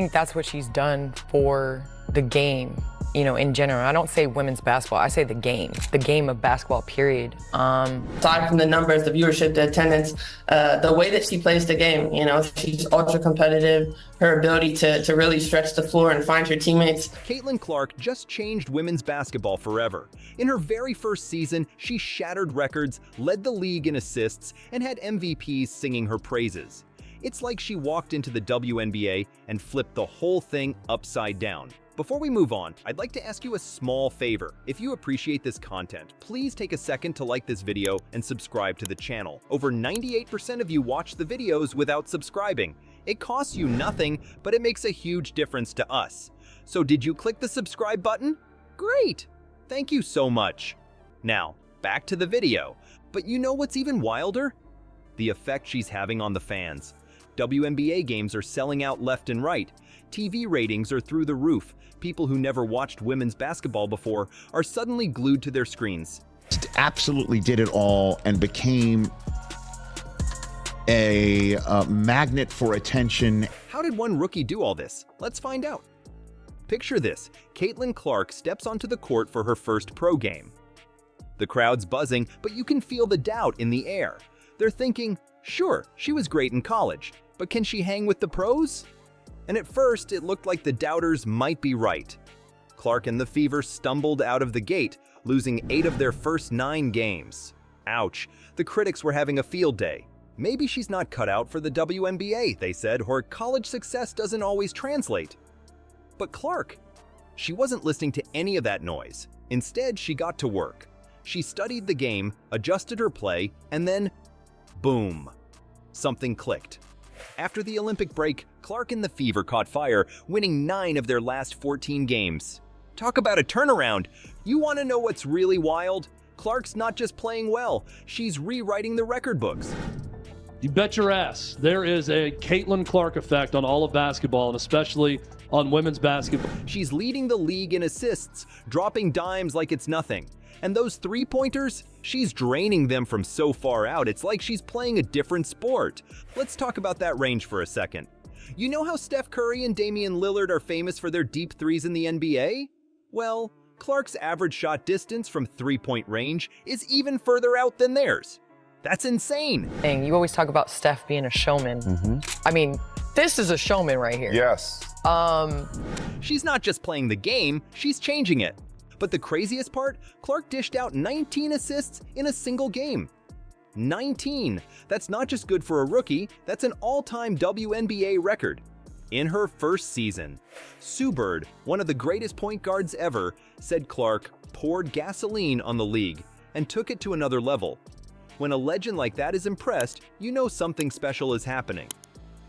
think that's what she's done for the game, in general. I don't say women's basketball, I say the game of basketball, period. Aside from the numbers, the viewership, the attendance, the way that she plays the game, she's ultra competitive, her ability to really stretch the floor and find her teammates. Caitlin Clark just changed women's basketball forever. In her very first season, she shattered records, led the league in assists, and had MVPs singing her praises. It's like she walked into the WNBA and flipped the whole thing upside down. Before we move on, I'd like to ask you a small favor. If you appreciate this content, please take a second to like this video and subscribe to the channel. Over 98% of you watch the videos without subscribing. It costs you nothing, but it makes a huge difference to us. So did you click the subscribe button? Great! Thank you so much. Now, back to the video. But you know what's even wilder? The effect she's having on the fans. WNBA games are selling out left and right. TV ratings are through the roof. People who never watched women's basketball before are suddenly glued to their screens. Absolutely did it all and became a magnet for attention. How did one rookie do all this? Let's find out. Picture this. Caitlin Clark steps onto the court for her first pro game. The crowd's buzzing, but you can feel the doubt in the air. They're thinking, sure, she was great in college, but can she hang with the pros? And at first, it looked like the doubters might be right. Clark and the Fever stumbled out of the gate, losing 8 of their first 9 games. Ouch, the critics were having a field day. Maybe she's not cut out for the WNBA, they said, or college success doesn't always translate. But Clark, she wasn't listening to any of that noise. Instead, she got to work. She studied the game, adjusted her play, and then, boom, something clicked. After the Olympic break, Clark and the Fever caught fire, winning 9 of their last 14 games. Talk about a turnaround! You want to know what's really wild? Clark's not just playing well, she's rewriting the record books. You bet your ass. There is a Caitlin Clark effect on all of basketball, and especially on women's basketball. She's leading the league in assists, dropping dimes like it's nothing. And those three-pointers, she's draining them from so far out, it's like she's playing a different sport. Let's talk about that range for a second. You know how Steph Curry and Damian Lillard are famous for their deep threes in the NBA? Well, Clark's average shot distance from three-point range is even further out than theirs. That's insane. You always talk about Steph being a showman. I mean, this is a showman right here. Yes. She's not just playing the game, she's changing it. But the craziest part, Clark dished out 19 assists in a single game. 19! That's not just good for a rookie, that's an all-time WNBA record. In her first season, Sue Bird, one of the greatest point guards ever, said Clark poured gasoline on the league and took it to another level. When a legend like that is impressed, you know something special is happening.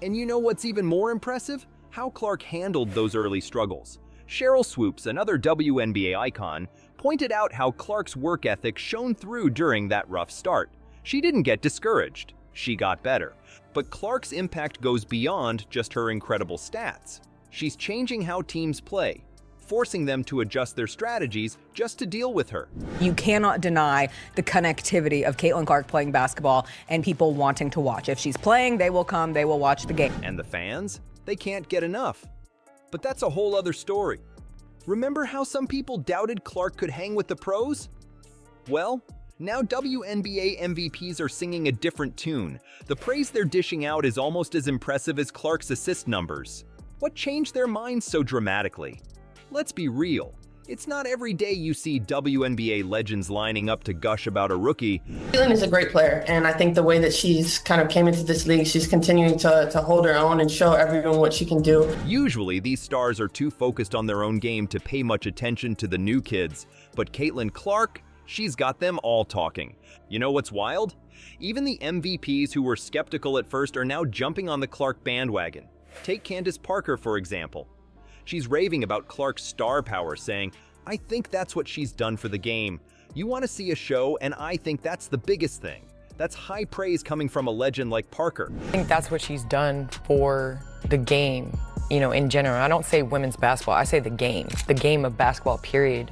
And you know what's even more impressive? How Clark handled those early struggles. Cheryl Swoops, another WNBA icon, pointed out how Clark's work ethic shone through during that rough start. She didn't get discouraged. She got better. But Clark's impact goes beyond just her incredible stats. She's changing how teams play, forcing them to adjust their strategies just to deal with her. You cannot deny the connectivity of Caitlin Clark playing basketball and people wanting to watch. If she's playing, they will come, they will watch the game. And the fans? They can't get enough. But that's a whole other story. Remember how some people doubted Clark could hang with the pros? Well, now WNBA MVPs are singing a different tune. The praise they're dishing out is almost as impressive as Clark's assist numbers. What changed their minds so dramatically? Let's be real. It's not every day you see WNBA legends lining up to gush about a rookie. Caitlin is a great player, and I think the way that she's kind of came into this league, she's continuing to hold her own and show everyone what she can do. Usually, these stars are too focused on their own game to pay much attention to the new kids. But Caitlin Clark, she's got them all talking. You know what's wild? Even the MVPs who were skeptical at first are now jumping on the Clark bandwagon. Take Candace Parker, for example. She's raving about Clark's star power, saying, "I think that's what she's done for the game. You want to see a show, and I think that's the biggest thing." That's high praise coming from a legend like Parker. I think that's what she's done for the game, in general. I don't say women's basketball, I say the game of basketball, period.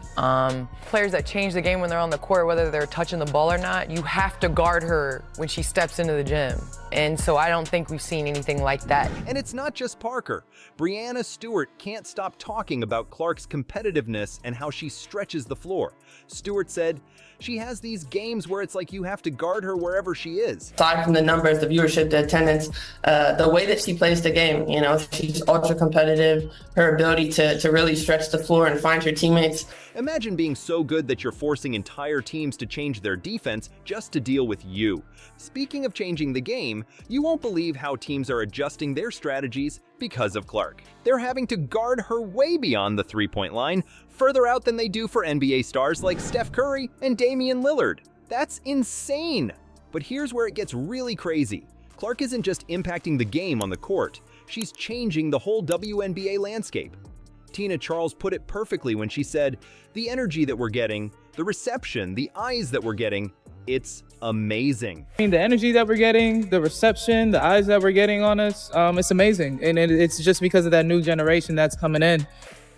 Players that change the game when they're on the court, whether they're touching the ball or not, you have to guard her when she steps into the gym. And so I don't think we've seen anything like that. And it's not just Parker. Breanna Stewart can't stop talking about Clark's competitiveness and how she stretches the floor. Stewart said, "She has these games where it's like you have to guard her wherever she is." Aside from the numbers, the viewership, the attendance, the way that she plays the game, she's ultra competitive, her ability to really stretch the floor and find her teammates. Imagine being so good that you're forcing entire teams to change their defense just to deal with you. Speaking of changing the game, you won't believe how teams are adjusting their strategies because of Clark. They're having to guard her way beyond the three-point line, further out than they do for NBA stars like Steph Curry and Damian Lillard. That's insane! But here's where it gets really crazy. Clark isn't just impacting the game on the court, she's changing the whole WNBA landscape. Tina Charles put it perfectly when she said, "The energy that we're getting, the reception, the eyes that we're getting, it's amazing." I mean, the energy that we're getting, the reception, the eyes that we're getting on us, it's amazing. And it's just because of that new generation that's coming in.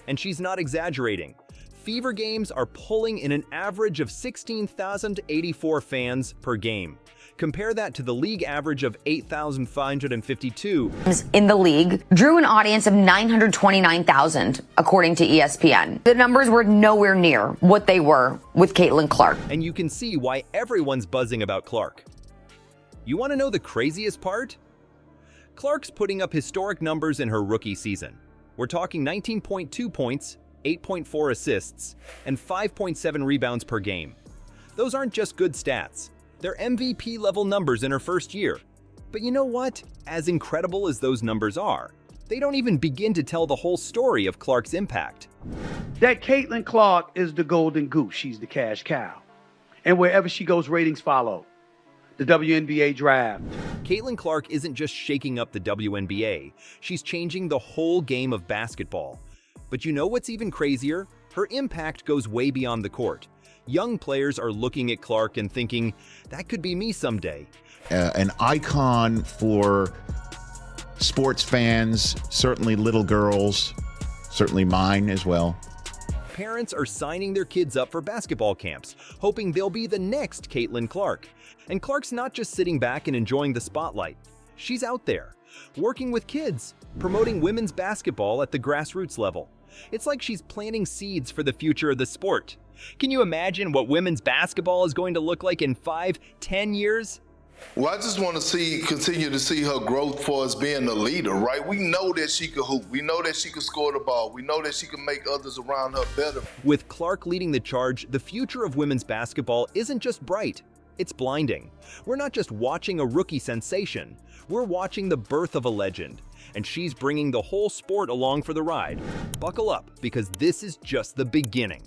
And she's not exaggerating. Fever games are pulling in an average of 16,084 fans per game. Compare that to the league average of 8,552. In the league drew an audience of 929,000, according to ESPN. The numbers were nowhere near what they were with Caitlin Clark. And you can see why everyone's buzzing about Clark. You want to know the craziest part? Clark's putting up historic numbers in her rookie season. We're talking 19.2 points, 8.4 assists, and 5.7 rebounds per game. Those aren't just good stats. They're MVP-level numbers in her first year. But you know what? As incredible as those numbers are, they don't even begin to tell the whole story of Clark's impact. That Caitlin Clark is the golden goose. She's the cash cow. And wherever she goes, ratings follow. The WNBA draft. Caitlin Clark isn't just shaking up the WNBA, she's changing the whole game of basketball. But you know what's even crazier? Her impact goes way beyond the court. Young players are looking at Clark and thinking, that could be me someday. An icon for sports fans, certainly little girls, certainly mine as well. Parents are signing their kids up for basketball camps, hoping they'll be the next Caitlin Clark. And Clark's not just sitting back and enjoying the spotlight. She's out there, working with kids, promoting women's basketball at the grassroots level. It's like she's planting seeds for the future of the sport. Can you imagine what women's basketball is going to look like in 5-10 years? Well, I just want to continue to see her growth for us being the leader, right? We know that she could hoop. We know that she could score the ball. We know that she can make others around her better. With Clark leading the charge, the future of women's basketball isn't just bright, it's blinding. We're not just watching a rookie sensation, we're watching the birth of a legend. And she's bringing the whole sport along for the ride. Buckle up, because this is just the beginning.